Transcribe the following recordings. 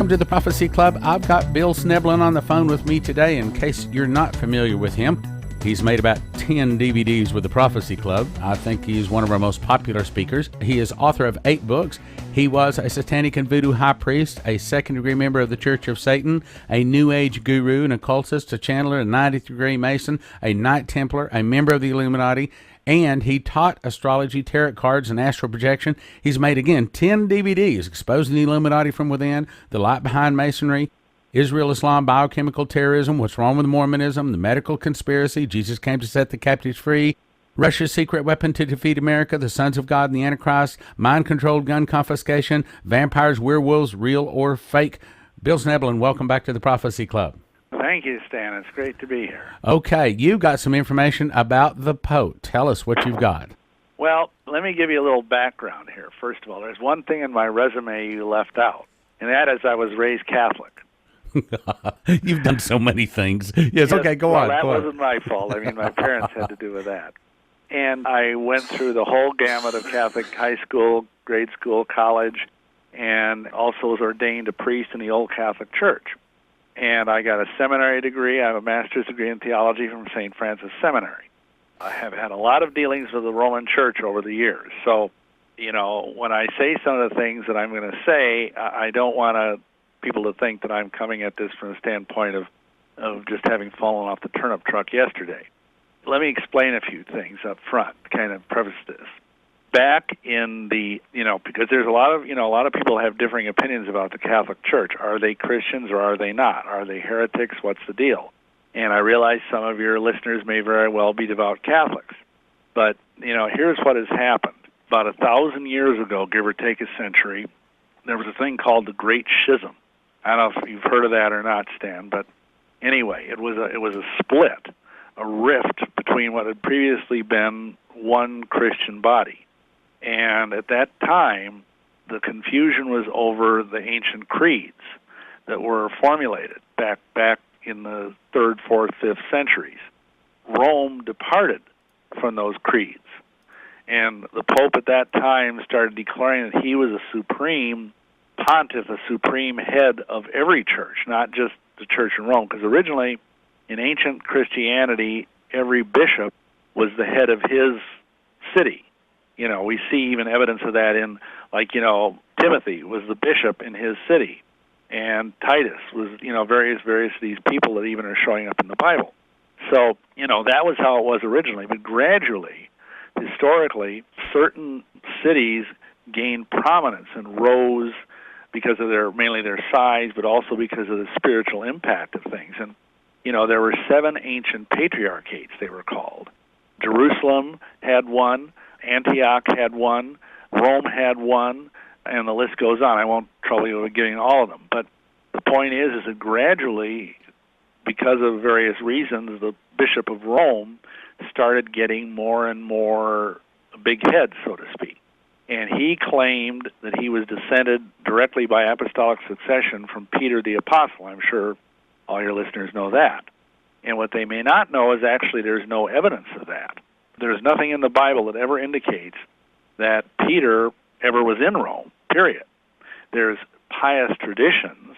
Welcome to the Prophecy Club. I've got Bill Schnoebelen on the phone with me today. In case you're not familiar with him, he's made about 10 DVDs with the Prophecy Club. I think he's one of our most popular speakers. He is author of 8 books. He was a satanic and voodoo high priest, a second-degree member of the Church of Satan, a New Age guru, an occultist, a channeler, a 90th-degree Mason, a Knight Templar, a member of the Illuminati, and he taught astrology, tarot cards, and astral projection. He's made, again, 10 DVDs exposing the Illuminati from within, the light behind Masonry, Israel, Islam, biochemical terrorism, what's wrong with Mormonism, the medical conspiracy, Jesus came to set the captives free, Russia's secret weapon to defeat America, the sons of God and the Antichrist, mind-controlled gun confiscation, vampires, werewolves, real or fake. Bill Schnoebelen, welcome back to the Prophecy Club. Thank you, Stan. It's great to be here. Okay, you got some information about the Pope. Tell us what you've got. Well, let me give you a little background here. First of all, there's one thing in my resume you left out, and that is I was raised Catholic. You've done so many things. Yes, okay, go on. That wasn't my fault. I mean, my parents had to do with that. And I went through the whole gamut of Catholic high school, grade school, college, and also was ordained a priest in the Old Catholic Church. And I got a seminary degree. I have a master's degree in theology from St. Francis Seminary. I have had a lot of dealings with the Roman Church over the years. So, you know, when I say some of the things that I'm going to say, I don't want people to think that I'm coming at this from the standpoint of just having fallen off the turnip truck yesterday. Let me explain a few things up front, kind of preface this. Back in the, because there's a lot of people have differing opinions about the Catholic Church. Are they Christians or are they not? Are they heretics? What's the deal? And I realize some of your listeners may very well be devout Catholics. But, here's what has happened. About 1,000 years ago, give or take a century, there was a thing called the Great Schism. I don't know if you've heard of that or not, Stan, but anyway, it was a split, a rift between what had previously been one Christian body. And at that time, the confusion was over the ancient creeds that were formulated back in the 3rd, 4th, 5th centuries. Rome departed from those creeds. And the Pope at that time started declaring that he was a supreme pontiff, a supreme head of every church, not just the church in Rome. Because originally, in ancient Christianity, every bishop was the head of his city. We see even evidence of that in, Timothy was the bishop in his city, and Titus was, various of these people that even are showing up in the Bible. So, that was how it was originally. But gradually, historically, certain cities gained prominence and rose because of mainly their size, but also because of the spiritual impact of things. And, there were 7 ancient patriarchates, they were called. Jerusalem had one, Antioch had one, Rome had one, and the list goes on. I won't trouble you with giving all of them. But the point is that gradually, because of various reasons, the Bishop of Rome started getting more and more big heads, so to speak. And he claimed that he was descended directly by apostolic succession from Peter the Apostle. I'm sure all your listeners know that. And what they may not know is actually there's no evidence of that. There's nothing in the Bible that ever indicates that Peter ever was in Rome, period. There's pious traditions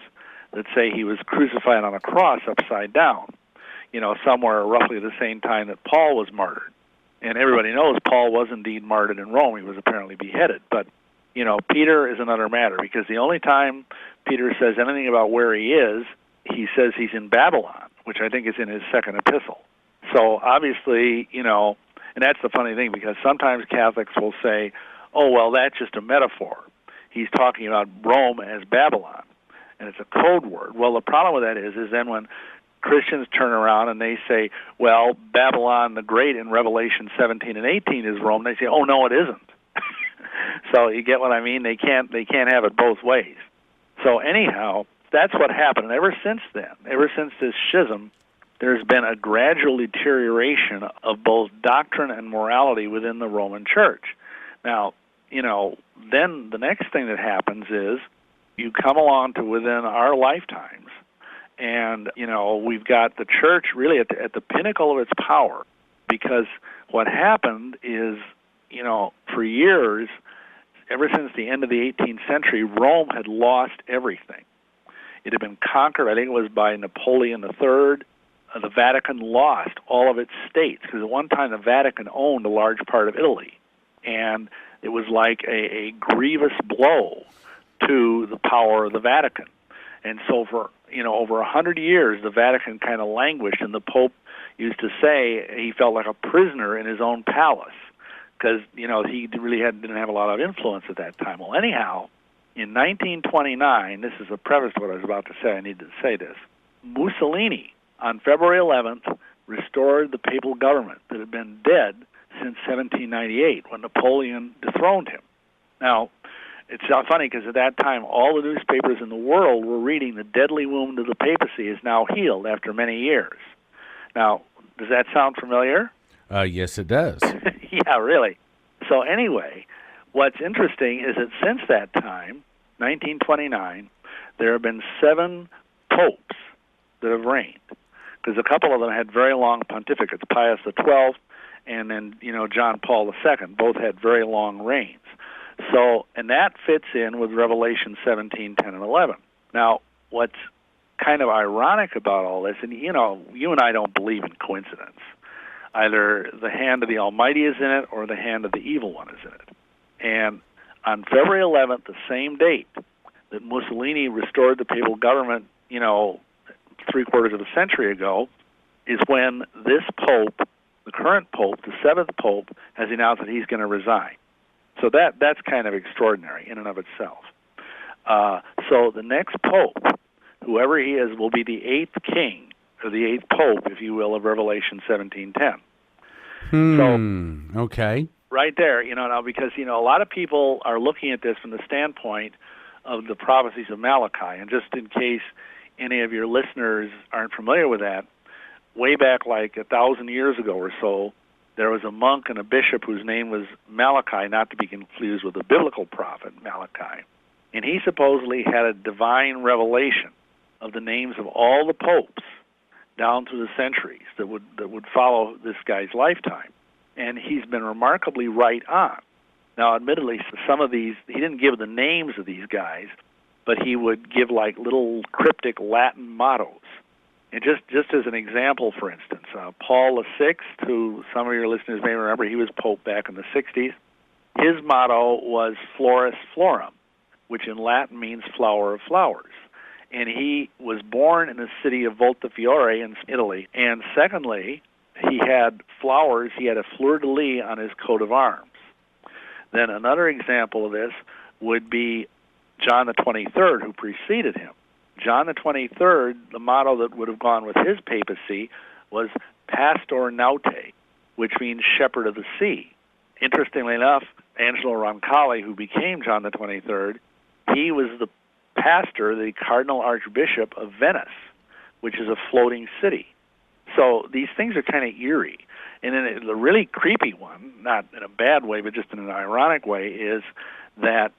that say he was crucified on a cross upside down, somewhere roughly the same time that Paul was martyred. And everybody knows Paul was indeed martyred in Rome. He was apparently beheaded. But, Peter is another matter, because the only time Peter says anything about where he he says he's in Babylon, which I think is in his 2nd epistle. So obviously, and that's the funny thing, because sometimes Catholics will say, oh, well, that's just a metaphor. He's talking about Rome as Babylon, and it's a code word. Well, the problem with that is then when Christians turn around and they say, well, Babylon the Great in Revelation 17 and 18 is Rome, they say, oh, no, it isn't. So you get what I mean? They can't have it both ways. So anyhow, that's what happened. And ever since then, ever since this schism, there's been a gradual deterioration of both doctrine and morality within the Roman Church. Now, then the next thing that happens is you come along to within our lifetimes, and, we've got the church really at the pinnacle of its power, because what happened is, for years, ever since the end of the 18th century, Rome had lost everything. It had been conquered, I think it was by Napoleon III. The Vatican lost all of its states, because at one time the Vatican owned a large part of Italy. And it was like a grievous blow to the power of the Vatican. And so for, over 100 years, the Vatican kind of languished, and the Pope used to say he felt like a prisoner in his own palace, because, he really didn't have a lot of influence at that time. Well, anyhow, in 1929, this is a preface to what I was about to say, I need to say this, Mussolini, on February 11th, restored the papal government that had been dead since 1798, when Napoleon dethroned him. Now, it's funny, because at that time, all the newspapers in the world were reading the deadly wound of the papacy is now healed after many years. Now, does that sound familiar? Yes, it does. Yeah, really. So anyway, what's interesting is that since that time, 1929, there have been 7 popes that have reigned, because a couple of them had very long pontificates, Pius XII and then, John Paul II, both had very long reigns. So, and that fits in with Revelation 17, 10, and 11. Now, what's kind of ironic about all this, and, you and I don't believe in coincidence. Either the hand of the Almighty is in it or the hand of the evil one is in it. And on February 11th, the same date that Mussolini restored the papal government, three-quarters of a century ago, is when this pope, the current pope, the 7th pope, has announced that he's going to resign. So that's kind of extraordinary in and of itself. So the next pope, whoever he is, will be the 8th king, or the 8th pope, if you will, of Revelation 17:10. So, okay. Right there, now, because, a lot of people are looking at this from the standpoint of the prophecies of Malachi, and just in case any of your listeners aren't familiar with that, way back like 1,000 years ago or so, there was a monk and a bishop whose name was Malachi, not to be confused with the biblical prophet Malachi. And he supposedly had a divine revelation of the names of all the popes down through the centuries that would follow this guy's lifetime. And he's been remarkably right on. Now, admittedly, some of these, he didn't give the names of these guys, but he would give like little cryptic Latin mottos. And just as an example, for instance, Paul VI, who some of your listeners may remember, he was pope back in the 60s. His motto was Floris Florum, which in Latin means flower of flowers. And he was born in the city of Voltafiore in Italy. And secondly, he had flowers. He had a fleur-de-lis on his coat of arms. Then another example of this would be John the 23rd, who preceded him. John the 23rd, the motto that would have gone with his papacy was Pastor Naute, which means shepherd of the sea. Interestingly enough, Angelo Roncalli, who became John the 23rd, he was the pastor, the Cardinal Archbishop of Venice, which is a floating city. So these things are kind of eerie. And then the really creepy one, not in a bad way, but just in an ironic way, is that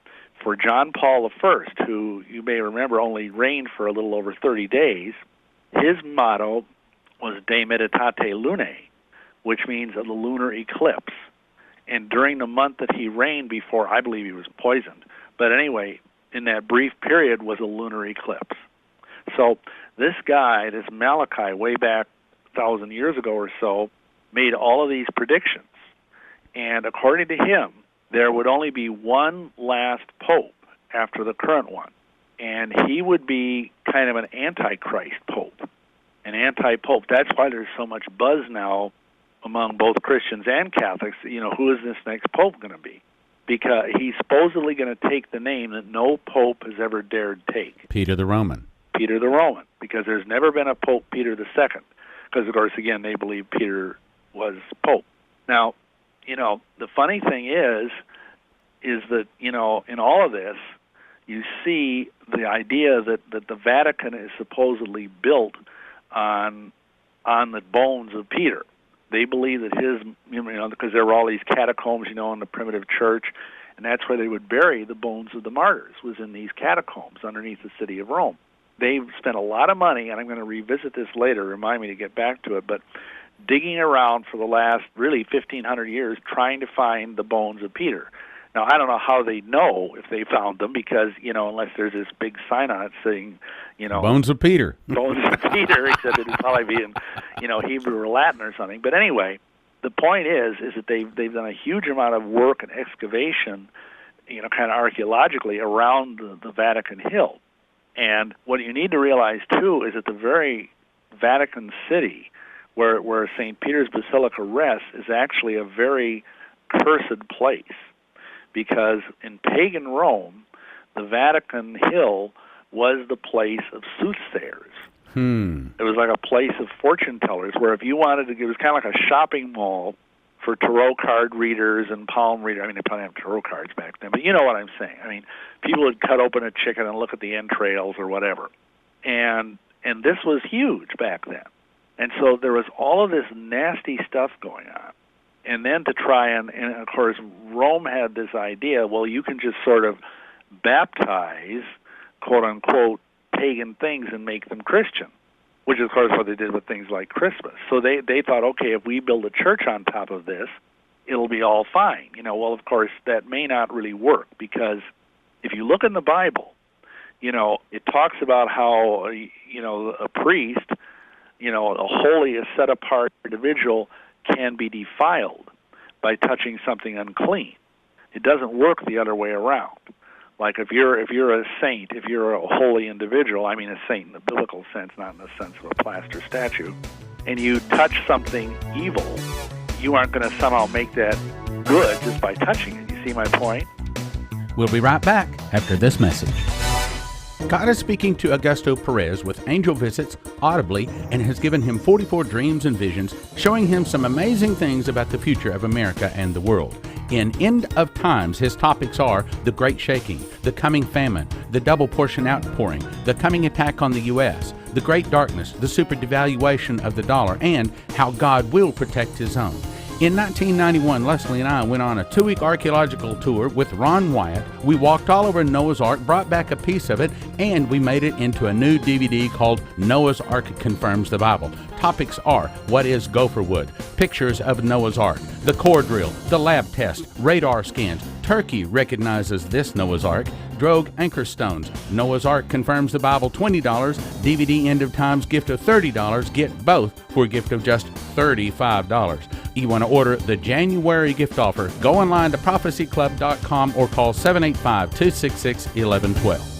for John Paul I, who you may remember only reigned for a little over 30 days, his motto was De Meditate Lunae, which means of the lunar eclipse. And during the month that he reigned before, I believe he was poisoned, but anyway, in that brief period was a lunar eclipse. So this guy, this Malachi, way back 1,000 years ago or so, made all of these predictions. And according to him, there would only be one last pope after the current one. And he would be kind of an antichrist pope, an anti-pope. That's why there's so much buzz now among both Christians and Catholics, who is this next pope going to be? Because he's supposedly going to take the name that no pope has ever dared take. Peter the Roman. Peter the Roman, because there's never been a Pope Peter II. Because, of course, again, they believe Peter was pope. Now, the funny thing is that, in all of this, you see the idea that the Vatican is supposedly built on the bones of Peter. They believe that his, because there were all these catacombs, in the primitive church, and that's where they would bury the bones of the martyrs, was in these catacombs underneath the city of Rome. They've spent a lot of money, and I'm going to revisit this later, remind me to get back to it, but digging around for the last, really, 1,500 years trying to find the bones of Peter. Now, I don't know how they know if they found them because, unless there's this big sign on it saying, Bones of Peter. Bones of Peter, except it'd probably be in, Hebrew or Latin or something. But anyway, the point is that they've done a huge amount of work and excavation, kind of archaeologically around the Vatican Hill. And what you need to realize, too, is that the very Vatican City, where St. Peter's Basilica rests, is actually a very cursed place. Because in pagan Rome, the Vatican Hill was the place of soothsayers. It was like a place of fortune tellers, where if you wanted to, it was kind of like a shopping mall for tarot card readers and palm readers. I mean, they probably have tarot cards back then, but you know what I'm saying. I mean, people would cut open a chicken and look at the entrails or whatever. And this was huge back then. And so there was all of this nasty stuff going on. And then to try and of course, Rome had this idea, well, you can just sort of baptize, quote-unquote, pagan things and make them Christian, which is, of course, what they did with things like Christmas. So they thought, okay, if we build a church on top of this, it'll be all fine. Well, of course, that may not really work, because if you look in the Bible, it talks about how, a priest, a holy, a set-apart individual can be defiled by touching something unclean. It doesn't work the other way around. Like if you're a saint, if you're a holy individual, I mean a saint in the biblical sense, not in the sense of a plaster statue, and you touch something evil, you aren't going to somehow make that good just by touching it. You see my point? We'll be right back after this message. God is speaking to Augusto Perez with angel visits audibly and has given him 44 dreams and visions, showing him some amazing things about the future of America and the world. In End of Times, his topics are the Great Shaking, the coming famine, the double portion outpouring, the coming attack on the U.S., the Great Darkness, the super devaluation of the dollar, and how God will protect his own. In 1991, Leslie and I went on a 2-week archaeological tour with Ron Wyatt. We walked all over Noah's Ark, brought back a piece of it, and we made it into a new DVD called Noah's Ark Confirms the Bible. Topics are, what is gopher wood, pictures of Noah's Ark, the core drill, the lab test, radar scans, Turkey recognizes this Noah's Ark, Drogue anchor stones, Noah's Ark Confirms the Bible, $20, DVD End of Times gift of $30, get both for a gift of just $35. You want to order the January gift offer, go online to prophecyclub.com or call 785-266-1112.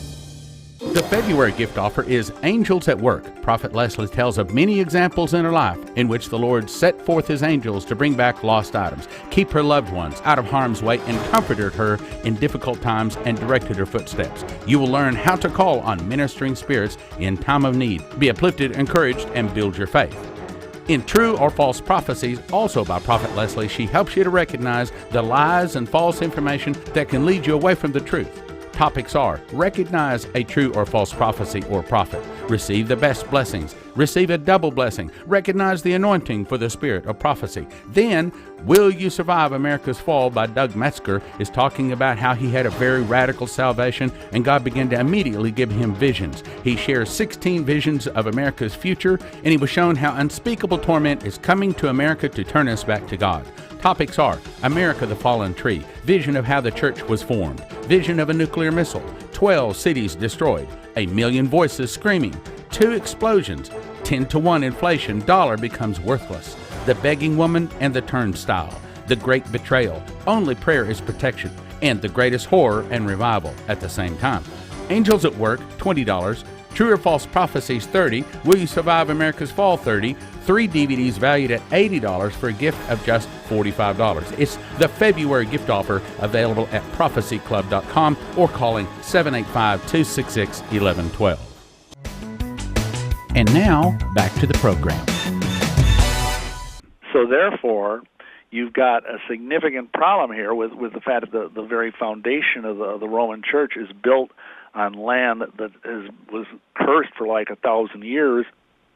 The February gift offer is Angels at Work. Prophet Leslie tells of many examples in her life in which the Lord set forth his angels to bring back lost items, keep her loved ones out of harm's way, and comforted her in difficult times and directed her footsteps. You will learn how to call on ministering spirits in time of need, be uplifted, encouraged, and build your faith. In True or False Prophecies, also by Prophet Leslie, she helps you to recognize the lies and false information that can lead you away from the truth. Topics are, recognize a true or false prophecy or prophet, receive the best blessings, receive a double blessing, recognize the anointing for the spirit of prophecy. Then, Will You Survive America's Fall by Doug Metzger is talking about how he had a very radical salvation and God began to immediately give him visions. He shares 16 visions of America's future, and he was shown how unspeakable torment is coming to America to turn us back to God. Topics are America the Fallen Tree, vision of how the church was formed, vision of a nuclear missile, 12 cities destroyed, a million voices screaming, 2 explosions, 10-to-1 inflation, dollar becomes worthless, the begging woman and the turnstile, the great betrayal, only prayer is protection, and the greatest horror and revival at the same time. Angels at Work, $20, True or False Prophecies, $30, Will You Survive America's Fall, $30, 3 DVDs valued at $80 for a gift of just $45. It's the February gift offer available at prophecyclub.com or calling 785-266-1112. And now, back to the program. So therefore, you've got a significant problem here with the fact that the very foundation of the Roman Church is built on land that was cursed for like 1,000 years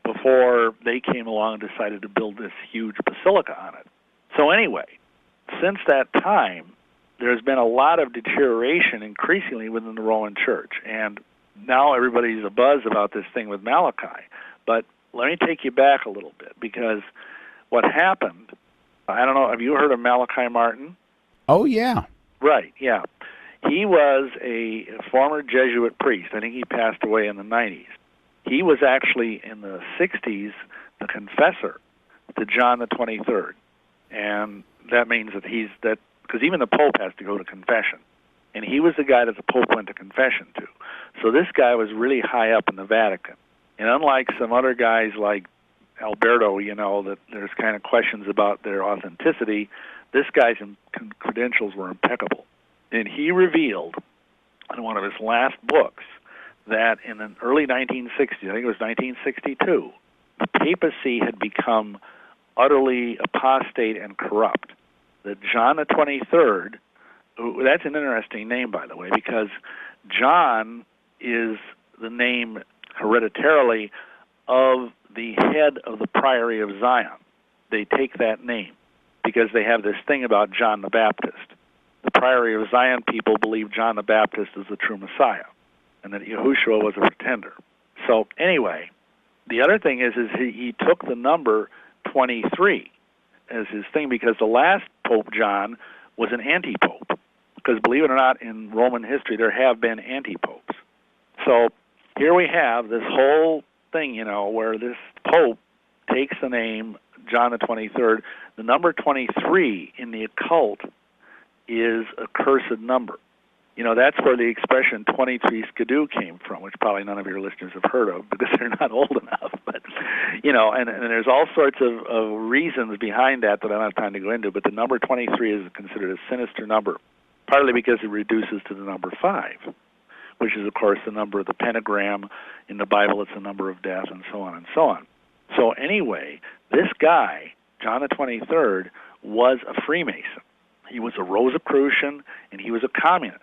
before they came along and decided to build this huge basilica on it. So anyway, since that time, there's been a lot of deterioration increasingly within the Roman Church. And now everybody's abuzz about this thing with Malachi. But let me take you back a little bit, because what happened, I don't know, have you heard of Malachi Martin? Oh, yeah. Right, yeah. He was a former Jesuit priest. I think he passed away in the 90s. He was actually, in the 60s, the confessor to John the 23rd. And that means that because even the Pope has to go to confession. And he was the guy that the Pope went to confession to. So this guy was really high up in the Vatican. And unlike some other guys like Alberto, that there's kind of questions about their authenticity, this guy's credentials were impeccable. And he revealed in one of his last books that in the early 1960s, I think it was 1962, the papacy had become utterly apostate and corrupt. That John the 23rd, that's an interesting name, by the way, because John is the name hereditarily of the head of the Priory of Zion. They take that name because they have this thing about John the Baptist. The Priory of Zion people believe John the Baptist is the true Messiah and that Yahushua was a pretender. So anyway, the other thing is he took the number 23 as his thing because the last Pope John was an anti-pope. Because believe it or not, in Roman history, there have been anti-popes. So here we have this whole thing, where this Pope takes the name John the 23rd. The number 23 in the occult is a cursed number. That's where the expression 23 skidoo came from, which probably none of your listeners have heard of because they're not old enough. But, and there's all sorts of reasons behind that I don't have time to go into. But the number 23 is considered a sinister number, partly because it reduces to the number 5, which is, of course, the number of the pentagram. In the Bible, it's the number of death, and so on and so on. So anyway, this guy, John the 23rd, was a Freemason. He was a Rosicrucian, and he was a communist.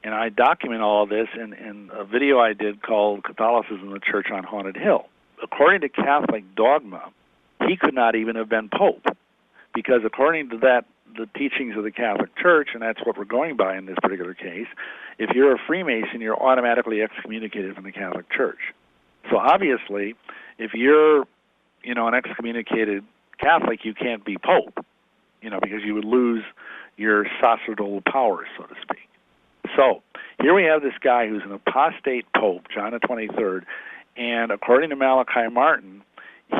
And I document all of this in a video I did called Catholicism in the Church on Haunted Hill. According to Catholic dogma, he could not even have been Pope, because according to the teachings of the Catholic Church, and that's what we're going by in this particular case, if you're a Freemason, you're automatically excommunicated from the Catholic Church. So obviously, if you're, an excommunicated Catholic, you can't be Pope, because you would lose your sacerdotal powers, so to speak. So here we have this guy who's an apostate Pope, John the 23rd, and according to Malachi Martin,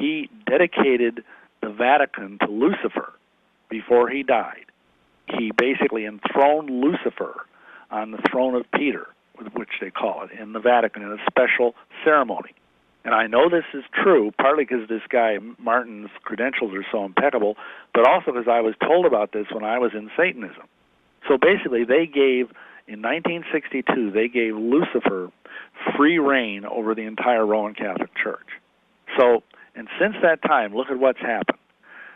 he dedicated the Vatican to Lucifer before he died. He basically enthroned Lucifer on the throne of Peter, which they call it, in the Vatican in a special ceremony. And I know this is true, partly because this guy, Martin's credentials are so impeccable, but also because I was told about this when I was in Satanism. So basically, in 1962, they gave Lucifer free reign over the entire Roman Catholic Church. So, and since that time, look at what's happened.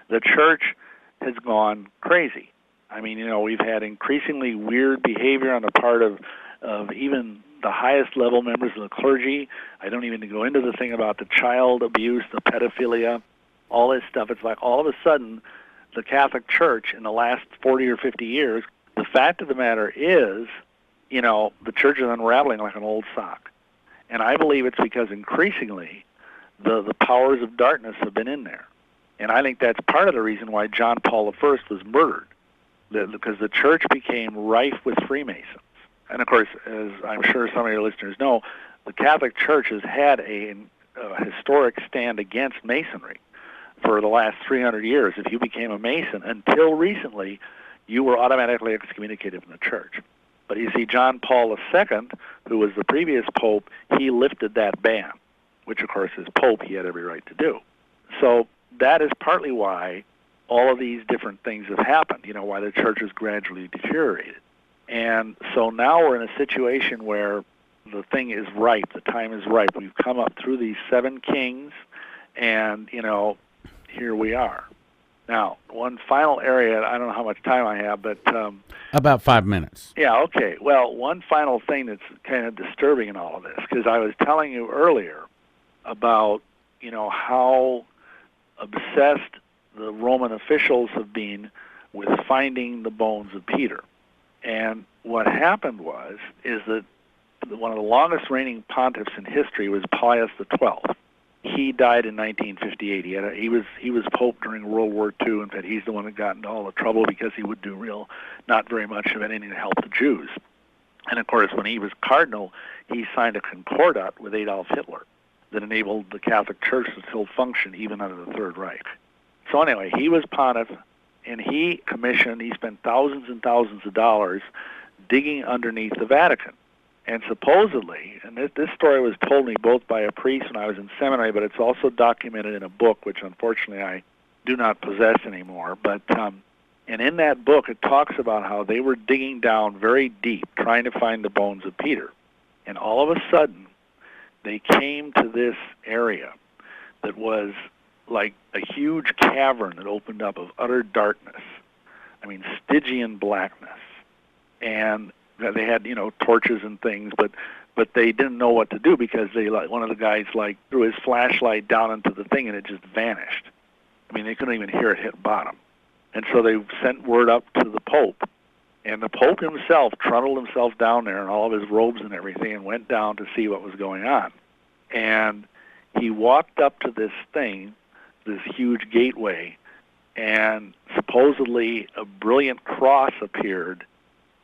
The Church has gone crazy. I mean, we've had increasingly weird behavior on the part of even the highest level members of the clergy. I don't even go into the thing about the child abuse, the pedophilia, all this stuff. It's like all of a sudden the Catholic Church in the last 40 or 50 years, the fact of the matter is, the Church is unraveling like an old sock. And I believe it's because increasingly the powers of darkness have been in there. And I think that's part of the reason why John Paul I was murdered, because the Church became rife with Freemasons. And, of course, as I'm sure some of your listeners know, the Catholic Church has had a historic stand against Masonry for the last 300 years. If you became a Mason, until recently, you were automatically excommunicated from the Church. But you see, John Paul II, who was the previous Pope, he lifted that ban, which, of course, as Pope, he had every right to do. So that is partly why all of these different things have happened, why the Church has gradually deteriorated. And so now we're in a situation where the thing is ripe, the time is ripe. We've come up through these 7 kings, and, here we are. Now, one final area, I don't know how much time I have, but... about 5 minutes. Yeah, okay. Well, one final thing that's kind of disturbing in all of this, because I was telling you earlier about, how obsessed the Roman officials have been with finding the bones of Peter. And what happened is that one of the longest reigning pontiffs in history was Pius XII. he died in 1958. He was Pope during World War II. In fact, he's the one that got into all the trouble because he would do not very much of anything to help the Jews. And of course, when he was cardinal, he signed a concordat with Adolf Hitler that enabled the Catholic Church to still function even under the Third Reich. So anyway, he was pontiff, and he spent thousands and thousands of dollars digging underneath the Vatican. And supposedly, and this story was told me both by a priest when I was in seminary, but it's also documented in a book, which unfortunately I do not possess anymore. But and in that book, it talks about how they were digging down very deep, trying to find the bones of Peter. And all of a sudden, they came to this area that was like a huge cavern that opened up of utter darkness. I mean, Stygian blackness. And they had, torches and things, but they didn't know what to do because one of the guys threw his flashlight down into the thing and it just vanished. I mean, they couldn't even hear it hit bottom. And so they sent word up to the Pope, and the Pope himself trundled himself down there in all of his robes and everything and went down to see what was going on. And he walked up to this thing, this huge gateway, and supposedly a brilliant cross appeared,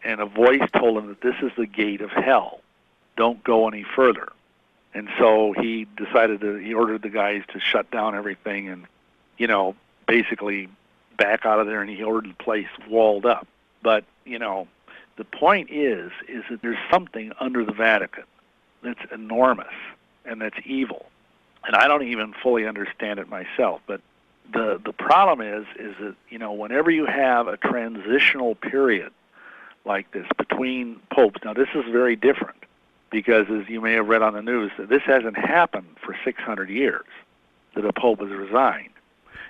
and a voice told him that this is the gate of hell. Don't go any further. And so he ordered the guys to shut down everything and, basically back out of there, and he ordered the place walled up. But, the point is that there's something under the Vatican that's enormous and that's evil. And I don't even fully understand it myself. But the problem is that, whenever you have a transitional period like this between popes, now this is very different because, as you may have read on the news, this hasn't happened for 600 years that a pope has resigned.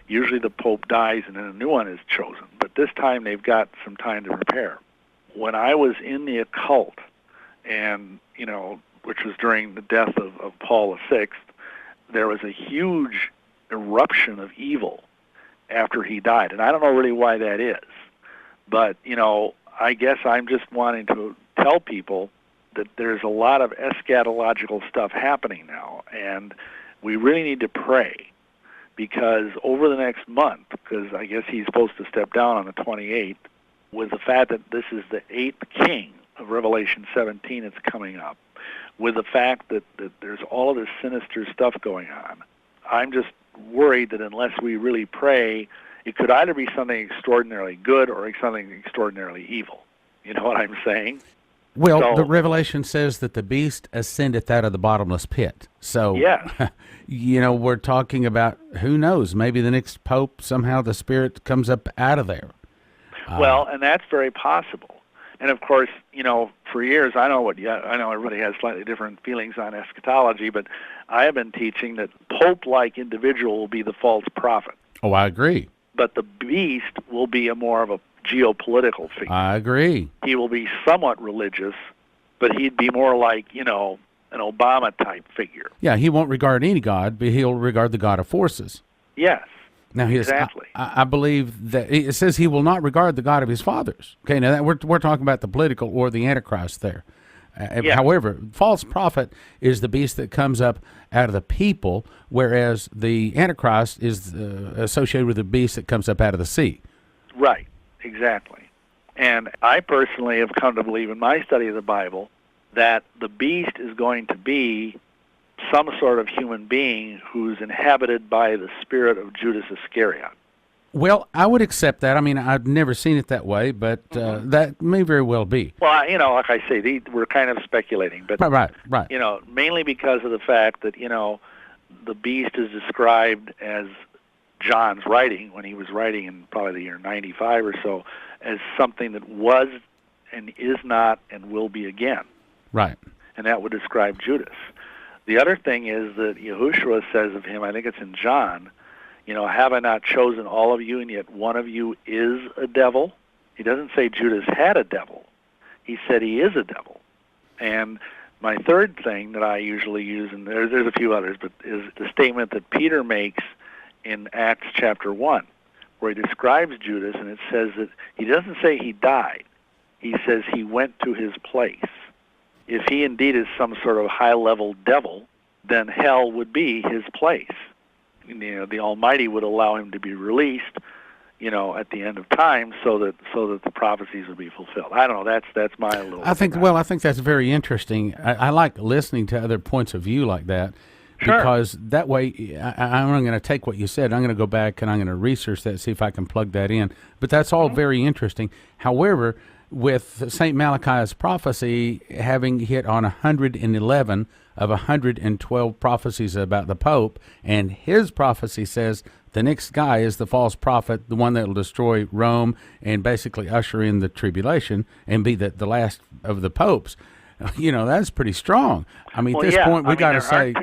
Usually the pope dies and then a new one is chosen, but this time they've got some time to prepare. When I was in the occult, and which was during the death of Paul VI, there was a huge eruption of evil after he died, and I don't know really why that is, but I guess I'm just wanting to tell people that there's a lot of eschatological stuff happening now, and we really need to pray, because over the next month, because I guess he's supposed to step down on the 28th, with the fact that this is the 8th king of Revelation 17 that's coming up, with the fact that there's all of this sinister stuff going on, I'm just worried that unless we really pray, it could either be something extraordinarily good or something extraordinarily evil. You know what I'm saying? Well, the Revelation says that the beast ascendeth out of the bottomless pit. So, yeah. We're talking about, who knows, maybe the next pope, somehow the spirit comes up out of there. Well, and that's very possible. And of course, for years, I know everybody has slightly different feelings on eschatology, but I have been teaching that Pope-like individual will be the false prophet. Oh, I agree. But the beast will be more of a geopolitical figure. I agree. He will be somewhat religious, but he'd be more like, an Obama-type figure. Yeah, he won't regard any god, but he'll regard the God of forces. Yes. Now, exactly. I believe that it says he will not regard the God of his fathers. Okay, now we're talking about the political or the Antichrist there. Yeah. However, false prophet is the beast that comes up out of the people, whereas the Antichrist is associated with the beast that comes up out of the sea. Right, exactly. And I personally have come to believe in my study of the Bible that the beast is going to be some sort of human being who's inhabited by the spirit of Judas Iscariot. Well, I would accept that. I mean, I've never seen it that way, but that may very well be. Well, like I say, we're kind of speculating, but right. Mainly because of the fact that the beast is described as John's writing when he was writing in probably the year 95 or so as something that was and is not and will be again. Right. And that would describe Judas. The other thing is that Yahushua says of him, I think it's in John, have I not chosen all of you, and yet one of you is a devil? He doesn't say Judas had a devil. He said he is a devil. And my third thing that I usually use, and there's a few others, but is the statement that Peter makes in Acts chapter 1, where he describes Judas, and it says that he doesn't say he died. He says he went to his place. If he indeed is some sort of high-level devil, then hell would be his place. The Almighty would allow him to be released, at the end of time, so that the prophecies would be fulfilled. I don't know. That's my little. I think that's very interesting. I like listening to other points of view like that. Sure. Because that way, I'm going to take what you said. I'm going to go back and I'm going to research that, see if I can plug that in. But that's all very interesting. However, with St. Malachi's prophecy having hit on 111 of 112 prophecies about the Pope, and his prophecy says the next guy is the false prophet, the one that will destroy Rome and basically usher in the tribulation and be the last of the popes. That's pretty strong. I mean, at this point, we got to say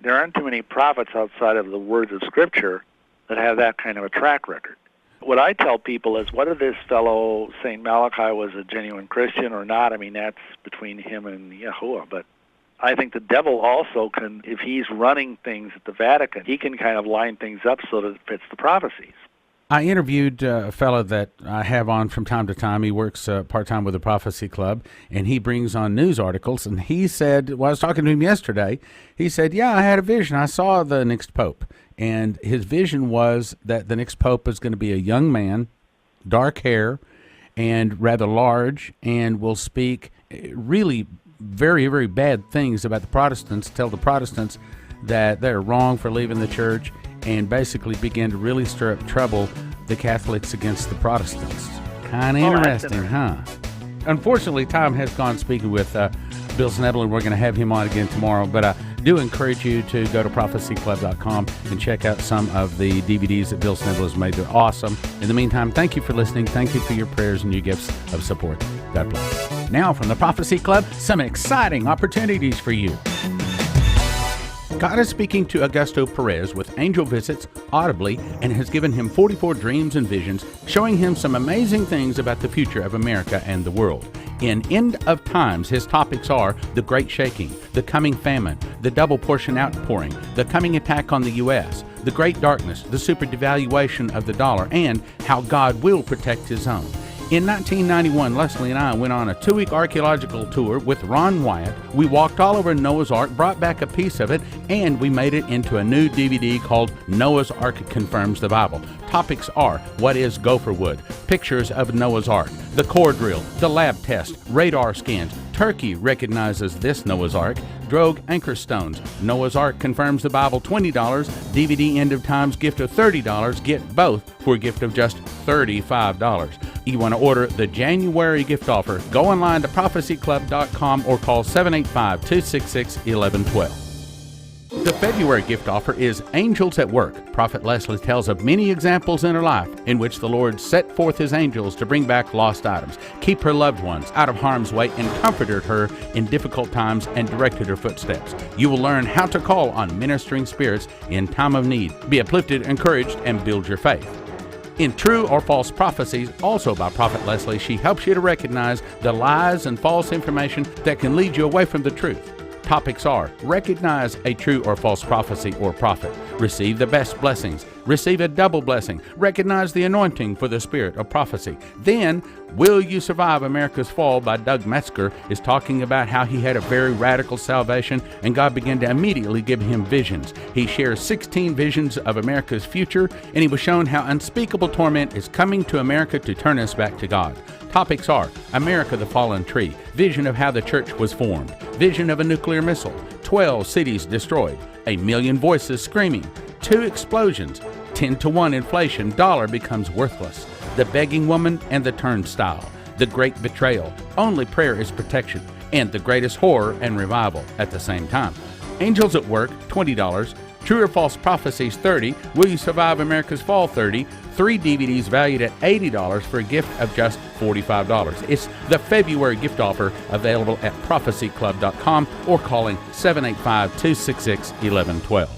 there aren't too many prophets outside of the words of Scripture that have that kind of a track record. What I tell people is, whether this fellow St. Malachi was a genuine Christian or not, I mean, that's between him and Yahuwah. But I think the devil also can, if he's running things at the Vatican, he can kind of line things up so that it fits the prophecies. I interviewed a fellow that I have on from time to time. He works part-time with the Prophecy Club, and he brings on news articles. And he said, I was talking to him yesterday, he said, I had a vision. I saw the next pope. And his vision was that the next pope is going to be a young man, dark hair, and rather large, and will speak really very, very bad things about the Protestants, tell the Protestants that they're wrong for leaving the church, and basically begin to really stir up trouble, the Catholics against the Protestants. Kind of interesting, huh? Unfortunately, time has gone speaking with Bill Schnoebelen. We're going to have him on again tomorrow, but I do encourage you to go to prophecyclub.com and check out some of the DVDs that Bill Schnoebelen has made. They're awesome. In the meantime, thank you for listening. Thank you for your prayers and your gifts of support. God bless. Now, from the Prophecy Club, some exciting opportunities for you. God is speaking to Augusto Perez with angel visits audibly and has given him 44 dreams and visions, showing him some amazing things about the future of America and the world. In End of Times, his topics are the Great Shaking, the coming famine, the double portion outpouring, the coming attack on the U.S., the Great Darkness, the super devaluation of the dollar, and how God will protect his own. In 1991, Leslie and I went on a 2-week archaeological tour with Ron Wyatt. We walked all over Noah's Ark, brought back a piece of it, and we made it into a new DVD called Noah's Ark Confirms the Bible. Topics are: what is gopher wood, pictures of Noah's Ark, the core drill, the lab test, radar scans, Turkey recognizes this Noah's Ark, Drogue anchor stones, Noah's Ark Confirms the Bible, $20, DVD End of Times gift of $30, get both for a gift of just $35. You want to order the January gift offer, go online to prophecyclub.com or call 785-266-1112. The February gift offer is Angels at Work. Prophet Leslie tells of many examples in her life in which the Lord set forth his angels to bring back lost items, keep her loved ones out of harm's way, and comforted her in difficult times and directed her footsteps. You will learn how to call on ministering spirits in time of need. Be uplifted, encouraged, and build your faith. In True or False Prophecies, also by Prophet Leslie, she helps you to recognize the lies and false information that can lead you away from the truth. Topics are: recognize a true or false prophecy or prophet, receive the best blessings, receive a double blessing, recognize the anointing for the spirit of prophecy. Then, Will You Survive America's Fall by Doug Metzger is talking about how he had a very radical salvation and God began to immediately give him visions. He shares 16 visions of America's future, and he was shown how unspeakable torment is coming to America to turn us back to God. Topics are: America the Fallen Tree, vision of how the church was formed, vision of a nuclear missile, 12 cities destroyed, a million voices screaming, 2 explosions, 10-to-1 inflation, dollar becomes worthless, the begging woman and the turnstile, the great betrayal, only prayer is protection, and the greatest horror and revival at the same time. Angels at Work, $20, True or False Prophecies, $30, Will You Survive America's Fall, $30, 3 DVDs valued at $80 for a gift of just $45. It's the February gift offer, available at prophecyclub.com or calling 785-266-1112.